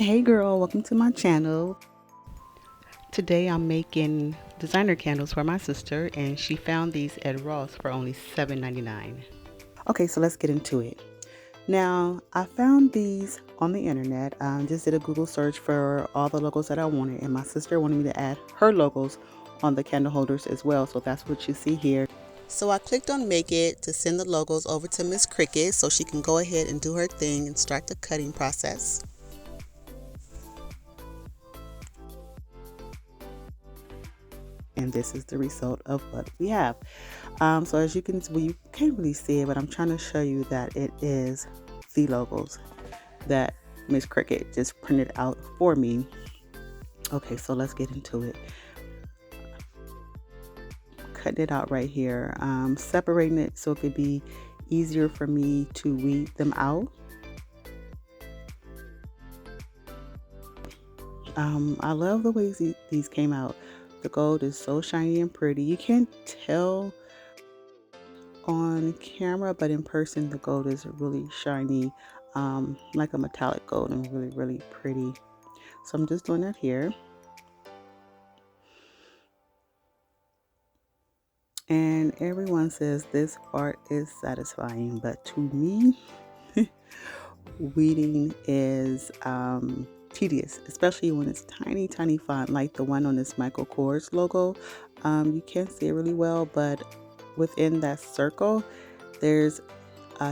Hey girl, welcome to my channel. Today I'm making designer candles for my sister and she found these at Ross for only $7.99. Okay, so let's get into it. Now, I found these on the internet. I just did a Google search for all the logos that I wanted, and my sister wanted me to add her logos on the candle holders as well, so that's what you see here. So I clicked on Make It to send the logos over to Miss Cricut so she can go ahead and do her thing and start the cutting process. And this is the result of what we have. So as you can see, well, you can't really see it, but I'm trying to show you that it is the logos that Miss Cricut just printed out for me. Okay, so let's get into it. Cutting it out right here, separating it so it could be easier for me to weed them out. I love the way these came out. The gold is so shiny and pretty. You can't tell on camera, but in person the gold is really shiny, like a metallic gold, and really pretty. So I'm just doing that here. And everyone says this part is satisfying, but to me weeding is tedious, especially when it's tiny font like the one on this Michael Kors logo. You can't see it really well, but within that circle there's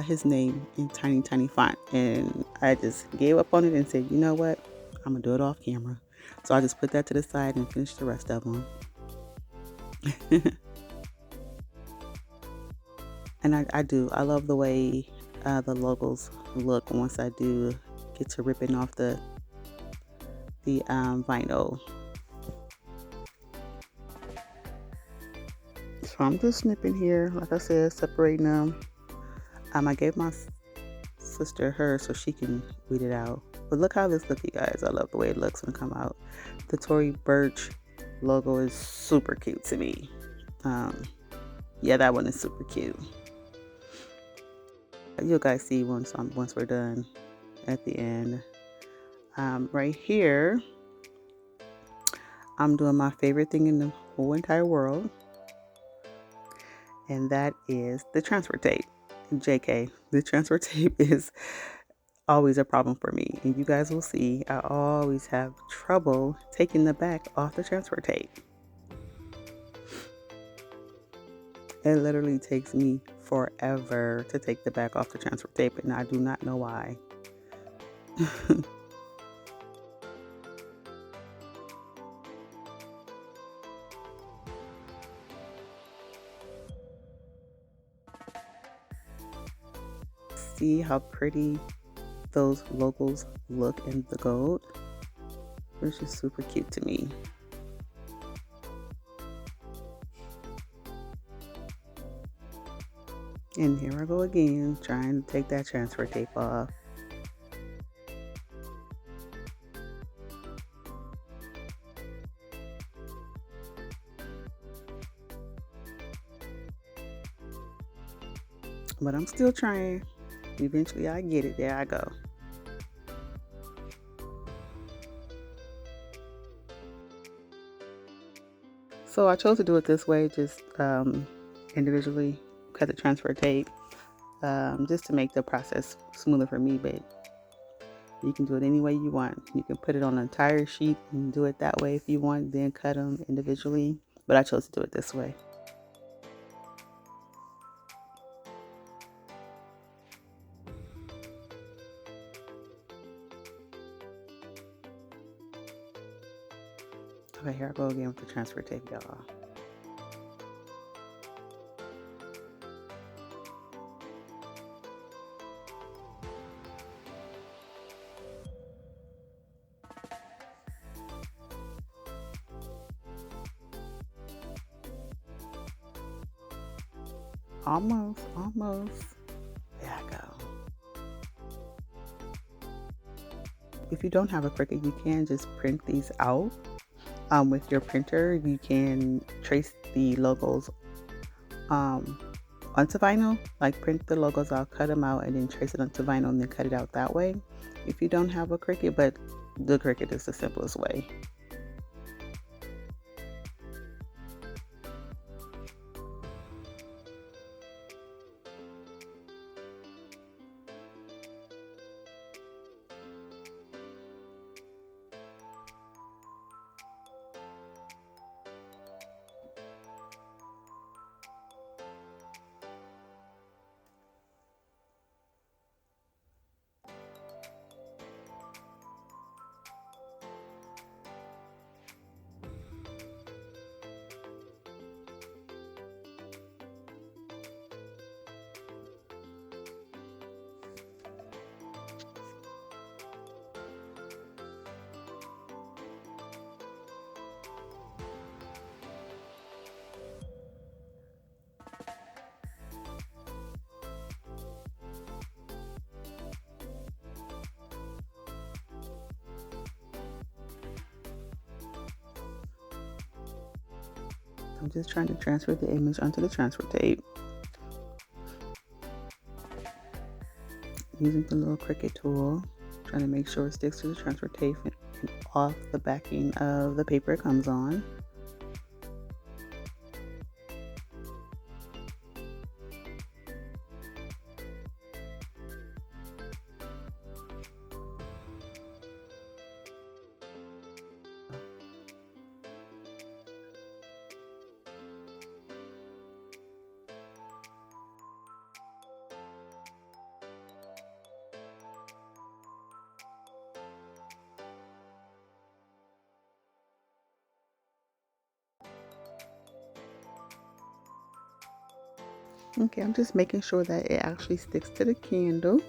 his name in tiny font, and I just gave up on it and said, you know what, I'm gonna do it off camera. So I just put that to the side and finished the rest of them. And I love the way the logos look once I do get to ripping off the vinyl. So I'm just snipping here, like I said, separating them. I gave my sister her so she can weed it out. But look how this looks, you guys. I love the way it looks when it come out. The Tory Burch logo is super cute to me. Yeah, that one is super cute. You guys see once we're done at the end. Right here, I'm doing my favorite thing in the whole entire world, and that is the transfer tape. JK, the transfer tape is always a problem for me, and you guys will see I always have trouble taking the back off the transfer tape. It literally takes me forever to take the back off the transfer tape, and I do not know why. See how pretty those logos look in the gold? It's just super cute to me. And here I go again, trying to take that transfer tape off. But I'm still trying. Eventually I get it. There I go. So I chose to do it this way, just individually cut the transfer tape, just to make the process smoother for me, but you can do it any way you want. You can put it on an entire sheet and do it that way if you want, then cut them individually, but I chose to do it this way. Okay, here I go again with the transfer tape, y'all. Almost. There I go. If you don't have a Cricut, you can just print these out. With your printer, you can trace the logos onto vinyl, like print the logos out, cut them out, and then trace it onto vinyl and then cut it out that way if you don't have a Cricut. But the Cricut is the simplest way. I'm just trying to transfer the image onto the transfer tape using the little Cricut tool, trying to make sure it sticks to the transfer tape and off the backing of the paper it comes on. Okay, I'm just making sure that it actually sticks to the candle.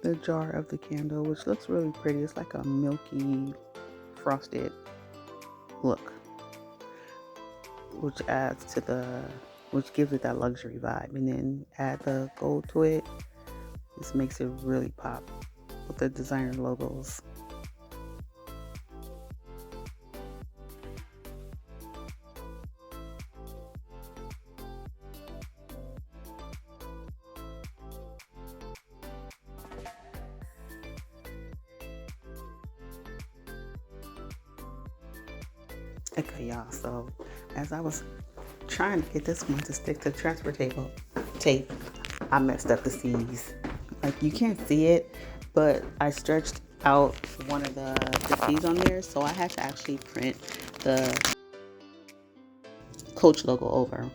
The jar of the candle, which looks really pretty. It's like a milky, frosted look, which gives it that luxury vibe. And then add the gold to it. This makes it really pop with the designer logos. Okay, y'all, so as I was trying to get this one to stick to the transfer tape, I messed up the C's. Like, you can't see it, but I stretched out one of the C's on there, so I had to actually print the Coach logo over.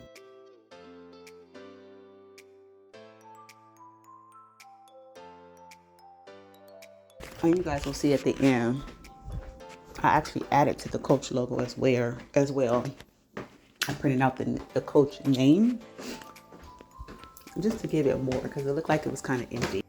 And you guys will see at the end, I actually added to the Coach logo as well. I printed out the Coach name just to give it more, because it looked like it was kind of empty.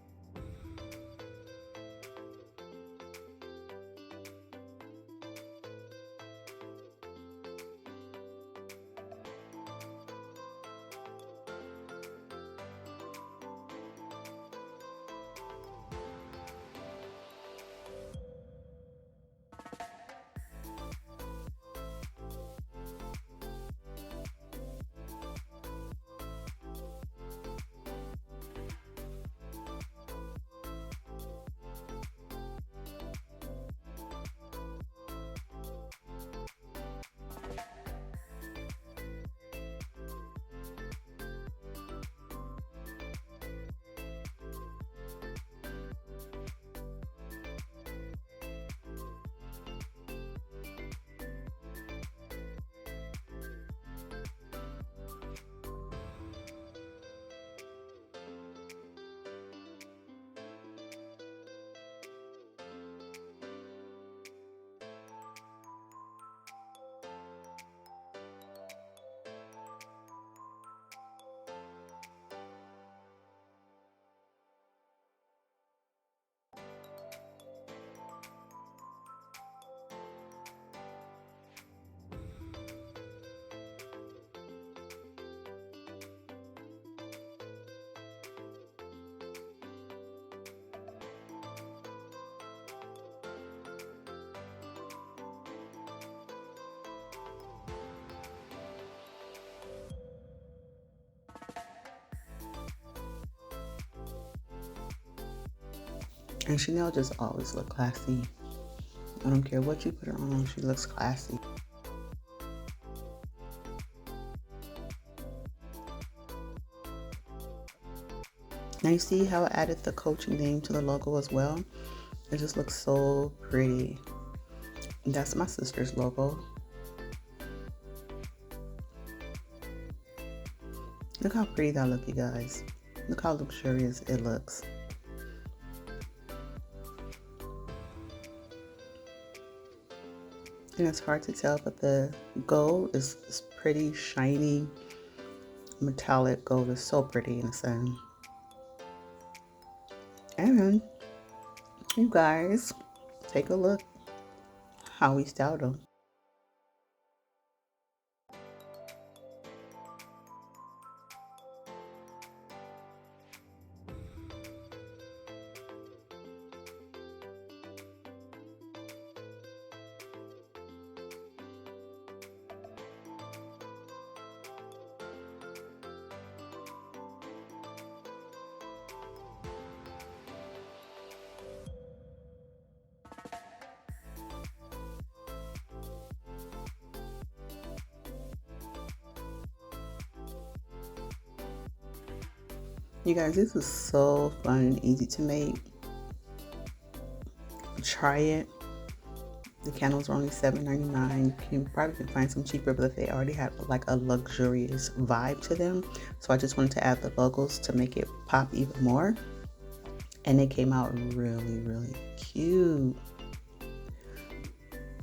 And Chanel just always look classy. I don't care what you put her on, she looks classy. Now you see how I added the coaching name to the logo as well? It just looks so pretty. That's my sister's logo. Look how pretty that looks, you guys. Look how luxurious it looks. And it's hard to tell, but the gold is pretty shiny, metallic gold. Is so pretty in the sun. And you guys, take a look how we styled them. You guys, this is so fun and easy to make. Try it. The candles are only $7.99. You probably can find some cheaper, but they already have like a luxurious vibe to them. So I just wanted to add the logos to make it pop even more. And they came out really, really cute.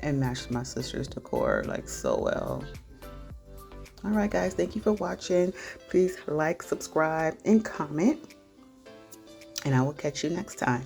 And matched my sister's decor like so well. All right, guys, thank you for watching. Please like, subscribe, and comment. And I will catch you next time.